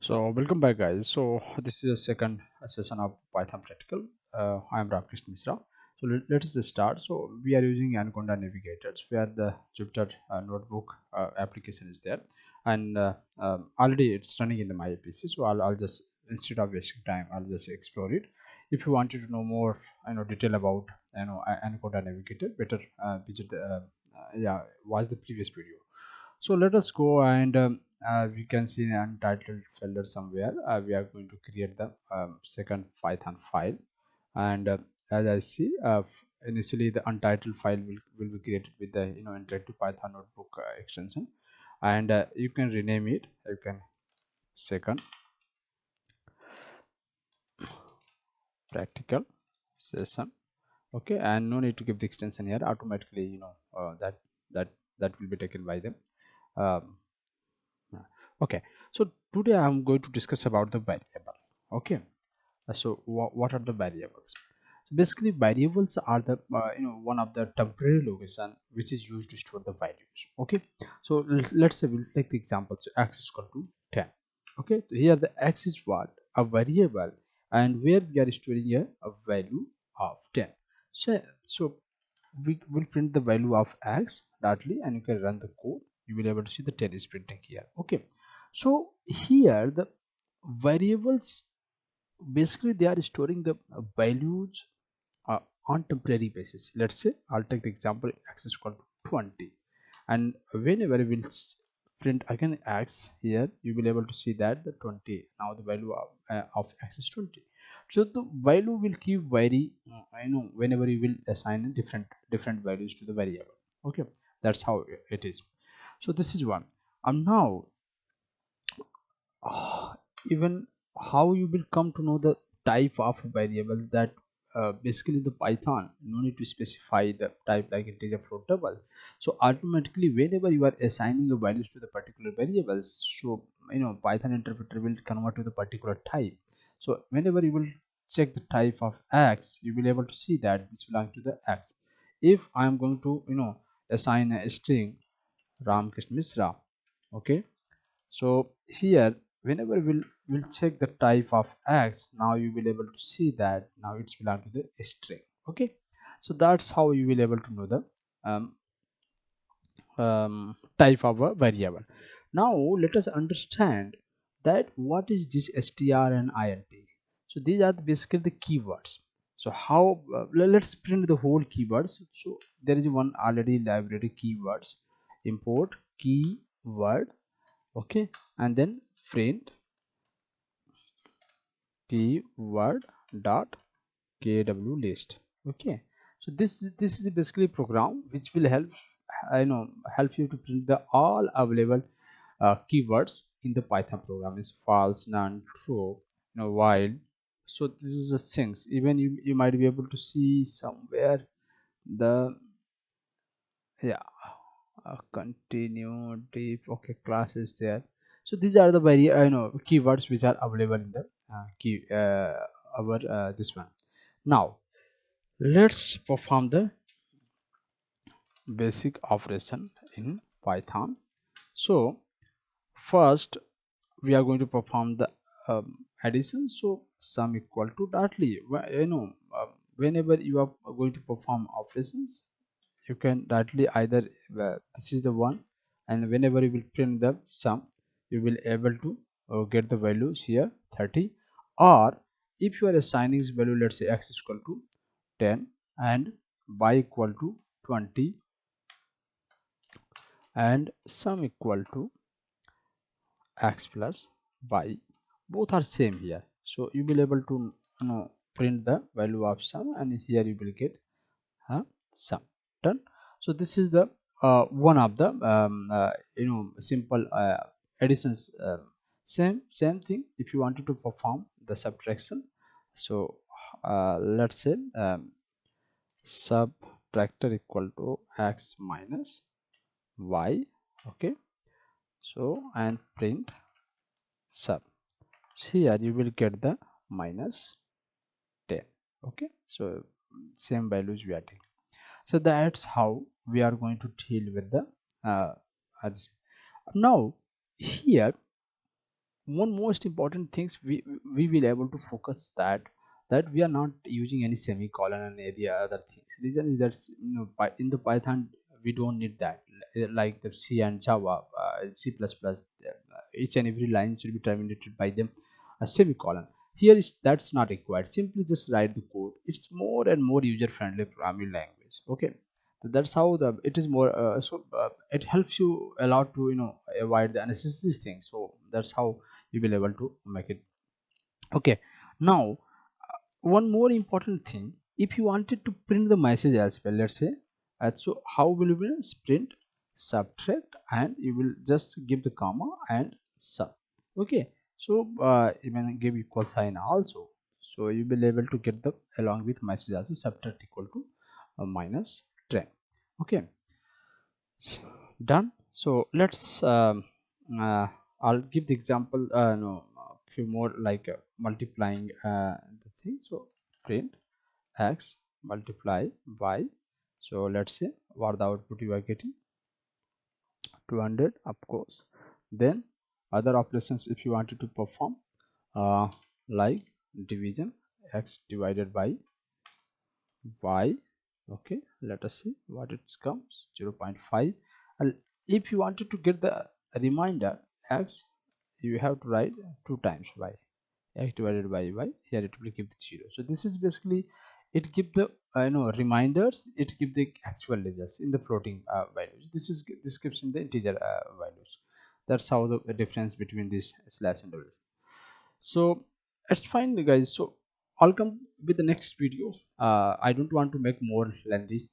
So welcome back, guys. So this is the second session of Python practical. I am Krishn Mishra. So let us just start. So we are using Anaconda navigators where the Jupyter notebook application is there, and already it's running in the my PC. So I'll just, instead of wasting time, I'll just explore it. If you wanted to know more, detail about Anaconda navigator, better visit the yeah, watch the previous video. So let us go, and we can see an untitled folder somewhere. We are going to create the second Python file, and as I see, initially the untitled file will be created with the interactive Python notebook extension, and you can rename it. You can second practical session. Okay, and no need to give the extension here. Automatically, that that will be taken by them. Um, okay, so today I'm going to discuss about the variable. Okay, so what are the variables? Basically, variables are the one of the temporary location which is used to store the values. Okay, so let's say we'll take the example. So x is equal to 10. Okay, so here the x is what, a variable, and where we are storing a value of 10. So we will print the value of x directly, and you can run the code. You will be able to see the 10 is printing here. Okay, so here the variables, basically they are storing the values uh, on temporary basis. Let's say I'll take the example x is equal to 20, and whenever we will print again x, here you will able to see that the 20, now the value of x is 20. So the value will keep vary, whenever you will assign different values to the variable. Okay, that's how it is. So this is one. And now even how you will come to know the type of variable, that basically the Python no need to specify the type like integer, float, double. So automatically whenever you are assigning the values to the particular variables, so Python interpreter will convert to the particular type. So whenever you will check the type of x, you will able to see that this belongs to the x. If I am going to assign a string Ram Krishn Mishra, okay, so here whenever we'll check the type of x, now you will able to see that now it's belong to the string. Okay, so that's how you will able to know the um, type of a variable. Now let us understand that what is this str and int. So these are basically the keywords. So how let's print the whole keywords. So there is one already library keywords, import keyword. Okay, and then print keyword dot kw list. Okay, so this is basically a program which will help, help you to print the all available keywords in the Python program. Is false, none, true, while. So this is the things. Even you might be able to see somewhere the, yeah, continue deep. Okay, class is there. So these are the very keywords which are available in the key our this one. Now let's perform the basic operation in Python. So first we are going to perform the addition. So sum equal to directly, whenever you are going to perform operations, you can directly either this is the one, and whenever you will print the sum, you will able to get the values here 30. Or if you are assigning this value, let's say x is equal to 10 and y equal to 20 and sum equal to x plus y, both are same here. So you will able to print the value of sum, and here you will get sum. Done. So this is the one of the simple additions. Same thing if you wanted to perform the subtraction. So let's say subtractor equal to x minus y. Okay, so and print sub. Here you will get the minus 10. Okay, so same values we are taking. So that's how we are going to deal with the uh, now here one most important things we will able to focus that we are not using any semicolon and any other things. Reason is that in the Python we don't need that. Like the C and Java, C++, each and every line should be terminated by them a semicolon. Here is that's not required. Simply just write the code. It's more and more user friendly programming language. Okay, so that's how the it is more it helps you a lot to avoid the unnecessary things. So that's how you will able to make it. Okay, now one more important thing, if you wanted to print the message as well, let's say, so how will you print subtract, and you will just give the comma and sub. Okay, so even give equal sign also, so you will able to get the along with message also subtract equal to minus 10. Okay, done. So let's I'll give the example, no few more, like multiplying the thing. So print x multiply y. So let's say what the output you are getting, 200, of course. Then other operations if you wanted to perform, uh, like division, x divided by y. Okay, let us see what it comes, 0.5. And if you wanted to get the reminder x, you have to write 2 times y, x divided by y. Here it will give the 0. So this is basically it give the reminders, it give the actual results in the floating values. This is description the integer values. That's how the difference between this slash and double. So it's fine guys. So I'll come with the next video. I don't want to make more lengthy.